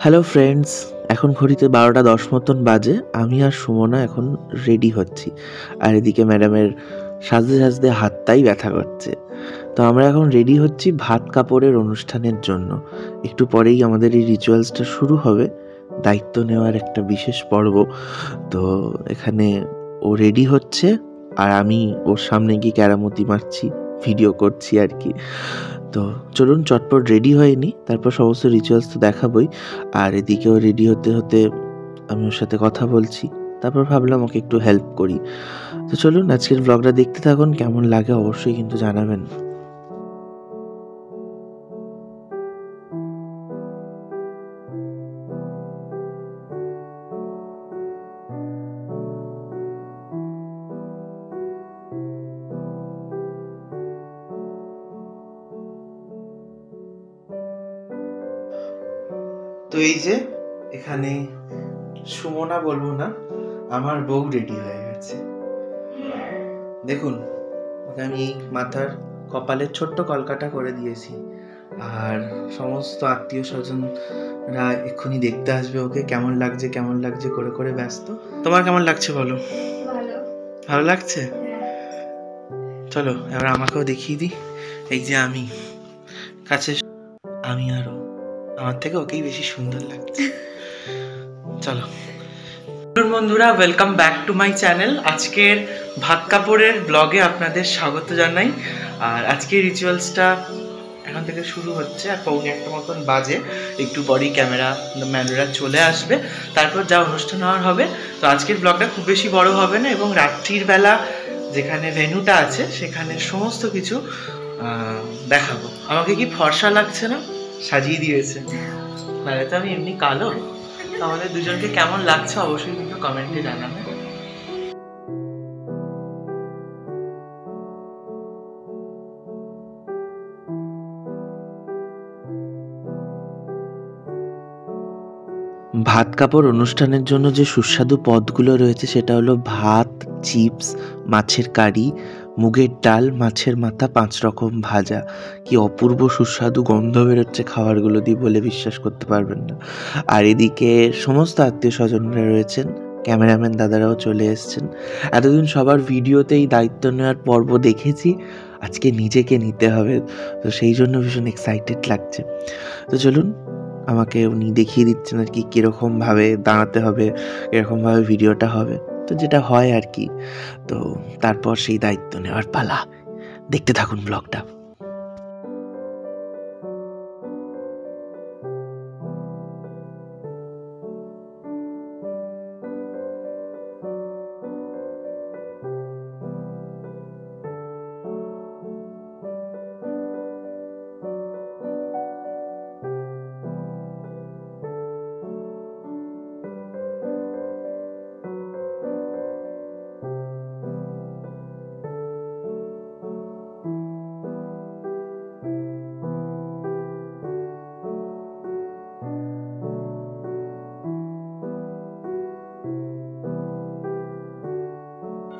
Hello friends, এখন ঘড়িতে 12টা 10 মতন বাজে। আমি আর সুমনা এখন রেডি হচ্ছি, আর এদিকে ম্যাডামের সাজতে সাজতে হাতটাই ব্যথা করছে। তো আমরা এখন রেডি হচ্ছি ভাত কাপড়ের অনুষ্ঠানের জন্য। একটু পরেই আমাদের এই রিচুয়ালসটা শুরু হবে, দায়িত্ব নেওয়ার একটা বিশেষ পর্ব। তো এখানে ও রেডি হচ্ছে, আর আমি ওর সামনে গিয়ে ক্যারামতি মারছি, ভিডিও করছি আর কি। তো চলুন চটপট রেডি হয়ে নিই, তারপর সমস্ত রিচুয়ালস তো দেখাবই। আর এদিকেও রেডি হতে হতে আমি ওর সাথে কথা বলছি, তারপর ভাবলাম ওকে একটু হেল্প করি। তো চলুন আজকের ব্লগটা দেখতে থাকুন, কেমন লাগে অবশ্যই কিন্তু জানাবেন। তো এই যে এখানে সুমনা বলবো না, আমার বউ রেডি হয়ে গেছে। দেখুন, ওকে আমি মাথার কপালে ছোট্ট কলকাটা করে দিয়েছি, আর সমস্ত আত্মীয় স্বজনরা এক্ষুনি দেখতে আসবে ওকে। কেমন লাগছে কেমন লাগছে করে করে ব্যস্ত। তোমার কেমন লাগছে বলো? ভালো লাগছে? চলো এবার আমাকেও দেখিয়ে দিই। এই যে আমি কাছে, আমি আরো আমার থেকে ওকেই বেশি সুন্দর লাগছে। চলো বন্ধুরা, welcome back to my channel. আজকের ভাত কাপড়ের ব্লগে আপনাদের স্বাগত জানাই। আর আজকের রিচুয়ালসটা এখন থেকে শুরু হচ্ছে, আর 1:45 মতন বাজে। একটু পরই ক্যামেরা ম্যানরা চলে আসবে, তারপর যা অনুষ্ঠান হওয়ার হবে। তো আজকের ব্লগটা খুব বেশি বড় হবে না, এবং রাত্রির বেলা যেখানে ভেন্যুটা আছে সেখানে সমস্ত কিছু দেখাবো। আমাকে কি ফর্সা লাগছে না? সাজিয়ে দিয়েছে, নাহলে তো আমি এমনি কালো। আমাদের দুজনকে কেমন লাগছে অবশ্যই কিন্তু কমেন্টে জানাবেন। ভাত কাপড় অনুষ্ঠানের জন্য যে সুস্বাদু পদগুলো রয়েছে সেটা হলো ভাত, চিপস, মাছের কারি, মুগের ডাল, মাছের মাথা, 5 রকম ভাজা। কি অপূর্ব সুস্বাদু গন্ধ বেরোচ্ছে খাবারগুলো দিয়ে, বলে বিশ্বাস করতে পারবেন না। আর এদিকে সমস্ত আত্মীয় স্বজনরা রয়েছেন, ক্যামেরাম্যান দাদারাও চলে এসেছেন। এতদিন সবার ভিডিওতেই দায়িত্ব নেওয়ার পর্ব দেখেছি, আজকে নিজেকে নিতে হবে, তো সেই জন্য ভীষণ এক্সাইটেড লাগছে। তো চলুন, আমাকে উনি দেখিয়ে দিচ্ছেন আর কি কীরকমভাবে দাঁড়াতে হবে, কীরকমভাবে ভিডিওটা হবে, তো যেটা হয় আর কি। তো তারপর সেই দায়িত্ব নেওয়ার পালা। দেখতে থাকুন ব্লগটা।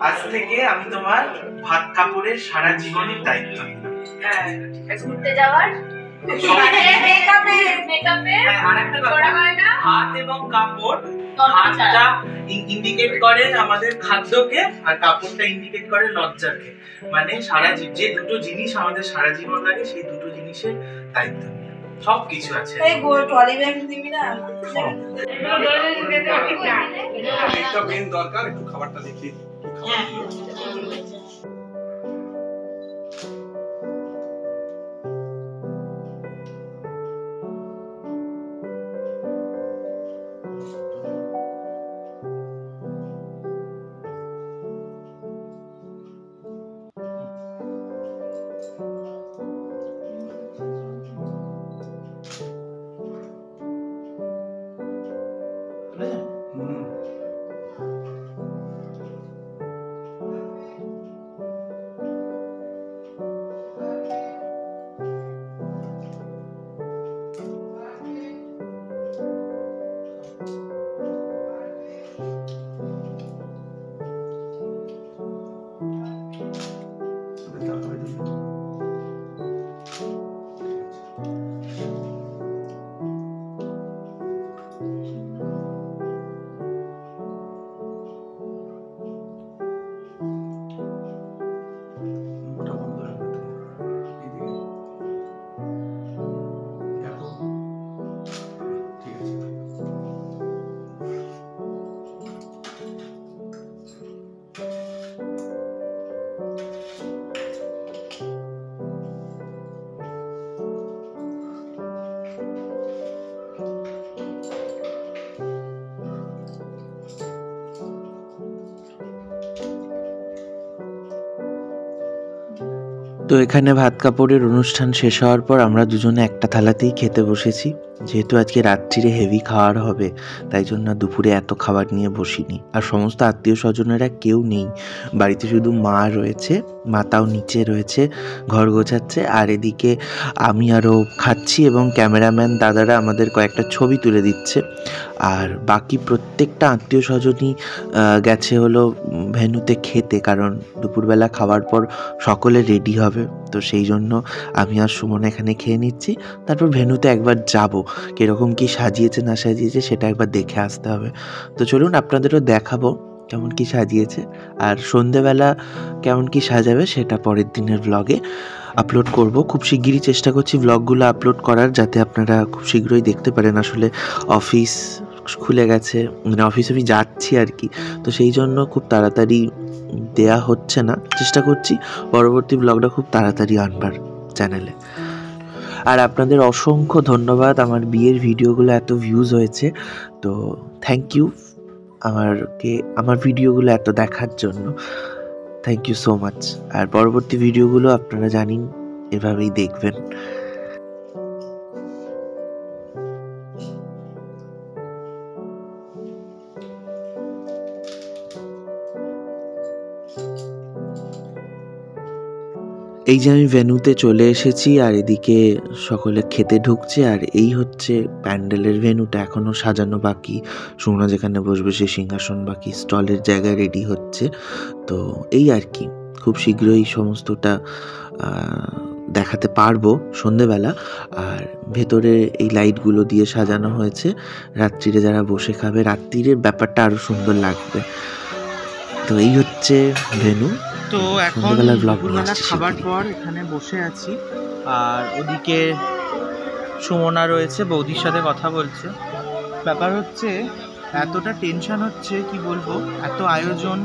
আজ থেকে আমি তোমার ভাত কাপড়ের সারা জীবনের দায়িত্ব নিলাম। ঘুরতে যাওয়ার, হাত এবং কাপড়, হাতটা ইন্ডিকেট করে আমাদের খাদ্যকে, আর কাপড়টা ইন্ডিকেট করে লজ্জাকে। মানে সারা যে দুটো জিনিস আমাদের সারা জীবন লাগে, সেই দুটো জিনিসের দায়িত্ব নিলাম। সব কিছু আছে। এই গোল ট্রলি ব্যাগ দিবি না? একটা মেন দরকার, একটু খাবারটা দেখি। তো এখানে ভাত কাপড়ের অনুষ্ঠান শেষ হওয়ার পর আমরা দুজনে একটা থালাতেই খেতে বসেছি। যেহেতু আজকে রাত্রিরে হেভি খাওয়ার হবে, তাই জন্য দুপুরে এত খাবার নিয়ে বসিনি। আর সমস্ত আত্মীয় স্বজনেরা কেউ নেই, বাড়িতে শুধু মা রয়েছে, মাতাও নিচে রয়েছে, ঘর গোছাচ্ছে। আর এদিকে আমি আরও খাচ্ছি এবং ক্যামেরাম্যান দাদারা আমাদের কয়েকটা ছবি তুলে দিচ্ছে। আর বাকি প্রত্যেকটা আত্মীয় স্বজনই গেছে হলো ভেন্যুতে খেতে, কারণ দুপুরবেলা খাওয়ার পর সকলে রেডি হবে। তো সেই জন্য আমি আর সুমন এখানে খেয়ে নিচ্ছি, তারপর ভেন্যুতে একবার যাব, কীরকম কী সাজিয়েছে না সাজিয়েছে সেটা একবার দেখে আসতে হবে। তো চলুন আপনাদেরও দেখাবো কেমন কী সাজিয়েছে, আর সন্ধেবেলা কেমন কী সাজাবে সেটা পরের দিনের ব্লগে আপলোড করব। খুব শিগগিরই চেষ্টা করছি ব্লগগুলো আপলোড করার, যাতে আপনারা খুব শীঘ্রই দেখতে পারেন। আসলে অফিস খুলে গেছে, মানে অফিসে আমি যাচ্ছি আর কি, তো সেই জন্য খুব তাড়াতাড়ি দেয়া হচ্ছে না। চেষ্টা করছি পরবর্তী ব্লগটা খুব তাড়াতাড়ি আনবার চ্যানেলে। আর আপনাদের অসংখ্য ধন্যবাদ, আমার বিয়ের ভিডিওগুলো এত ভিউজ হয়েছে, তো থ্যাংক ইউ আমার ভিডিওগুলো এত দেখার জন্য। Thank you so much. আর পরবর্তী ভিডিওগুলো আপনারা জানেন এভাবেই দেখবেন। এই যে আমি ভেন্যুতে চলে এসেছি, আর এদিকে সকলে খেতে ঢুকছে। আর এই হচ্ছে প্যান্ডেলের ভেন্যুটা, এখনও সাজানো বাকি। সুমনা যেখানে বসবে সেই সিংহাসন বাকি, স্টলের জায়গায় রেডি হচ্ছে। তো এই আর কি, খুব শীঘ্রই সমস্তটা দেখাতে পারবো সন্ধেবেলা। আর ভেতরে এই লাইটগুলো দিয়ে সাজানো হয়েছে, রাত্রিরে যারা বসে খাবে রাত্রিরের ব্যাপারটা আরও সুন্দর লাগবে। তো এই হচ্ছে ভেন্যু। তো এখন দুপুরবেলা খাবার পর এখানে বসে আছি, আর ওদিকে সুমনা রয়েছে, বৌদির সাথে কথা বলছে। ব্যাপার হচ্ছে এতটা টেনশন হচ্ছে কি বলবো, এত আয়োজন,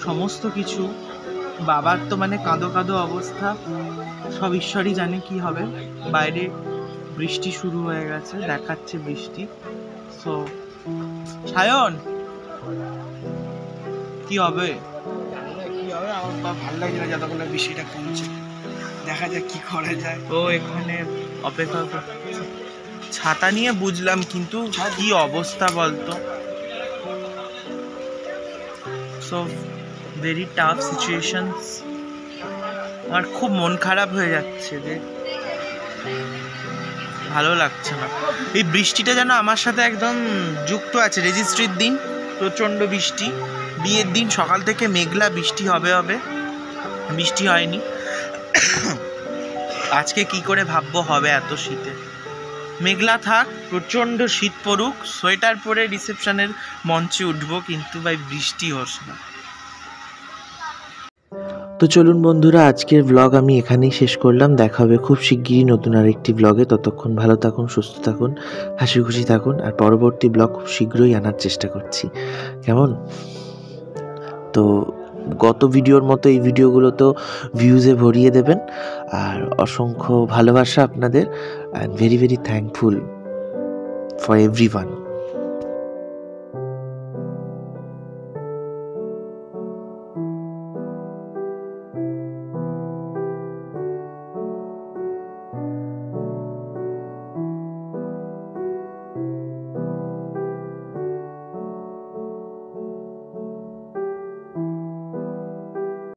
সমস্ত কিছু, বাবার তো মানে কাঁদো কাঁদো অবস্থা। সব ঈশ্বরই জানে কি হবে। বাইরে বৃষ্টি শুরু হয়ে গেছে, দেখাচ্ছে বৃষ্টি। সো সায়ন কি হবে আমার ভালো লাগছে না যতক্ষণ না বৃষ্টিটা কমছে। দেখা যাক কি করা যায়। ও এখানে অপেক্ষা ছাতা নিয়ে বুঝলাম, কিন্তু কি অবস্থা বলতো। So very tough situations. আমার খুব মন খারাপ হয়ে যাচ্ছে, যে ভালো লাগছে না। এই বৃষ্টিটা যেন আমার সাথে একদম যুক্ত আছে। রেজিস্ট্রির দিন প্রচণ্ড বৃষ্টি, বিয়ের দিন সকাল থেকে মেঘলা, বৃষ্টি হবে হবে, বৃষ্টি হয়নি। আজকে কি করে ভাববো হবে এত শীতে। মেঘলা থাক, প্রচণ্ড শীত পড়ুক, সোয়েটার পরে রিসেপশনের মঞ্চে উঠবো, কিন্তু ভাই বৃষ্টি হোস না। তো চলুন বন্ধুরা, আজকের ব্লগ আমি এখানেই শেষ করলাম। দেখা হবে খুব শিগগিরই নতুন আরেকটি ব্লগে। ততক্ষণ ভালো থাকুন, সুস্থ থাকুন, হাসি খুশি থাকুন। আর পরবর্তী ব্লগ খুব শীঘ্রই আনার চেষ্টা করছি, কেমন? তো গত ভিডিওর মতো এই ভিডিওগুলো তো ভিউজে ভরিয়ে দেবেন। আর অসংখ্য ভালোবাসা আপনাদের, and very very thankful for everyone.